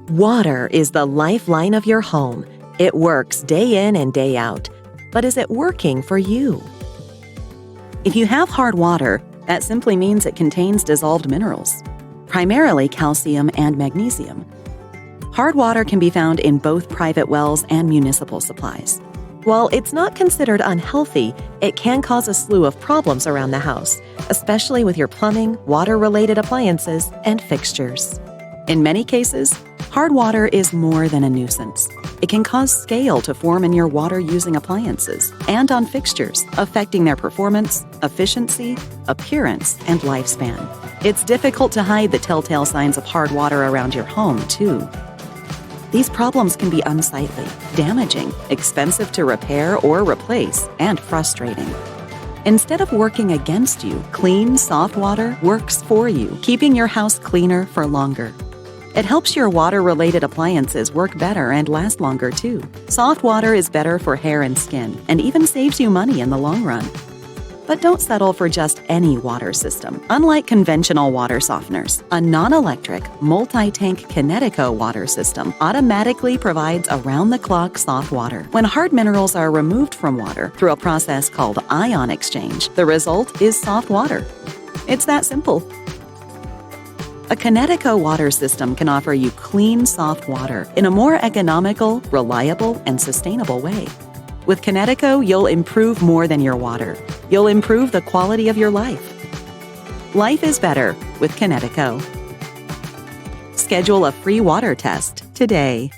Water is the lifeline of your home. It works day in and day out. But is it working for you? If you have hard water, that simply means it contains dissolved minerals, primarily calcium and magnesium. Hard water can be found in both private wells and municipal supplies. While it's not considered unhealthy, it can cause a slew of problems around the house, especially with your plumbing, water-related appliances, and fixtures. In many cases, hard water is more than a nuisance. It can cause scale to form in your water-using appliances and on fixtures, affecting their performance, efficiency, appearance, and lifespan. It's difficult to hide the telltale signs of hard water around your home, too. These problems can be unsightly, damaging, expensive to repair or replace, and frustrating. Instead of working against you, clean, soft water works for you, keeping your house cleaner for longer. It helps your water-related appliances work better and last longer, too. Soft water is better for hair and skin, and even saves you money in the long run. But don't settle for just any water system. Unlike conventional water softeners, a non-electric, multi-tank Kinetico water system automatically provides around-the-clock soft water. When hard minerals are removed from water through a process called ion exchange, the result is soft water. It's that simple. A Kinetico water system can offer you clean, soft water in a more economical, reliable, and sustainable way. With Kinetico, you'll improve more than your water. You'll improve the quality of your life. Life is better with Kinetico. Schedule a free water test today.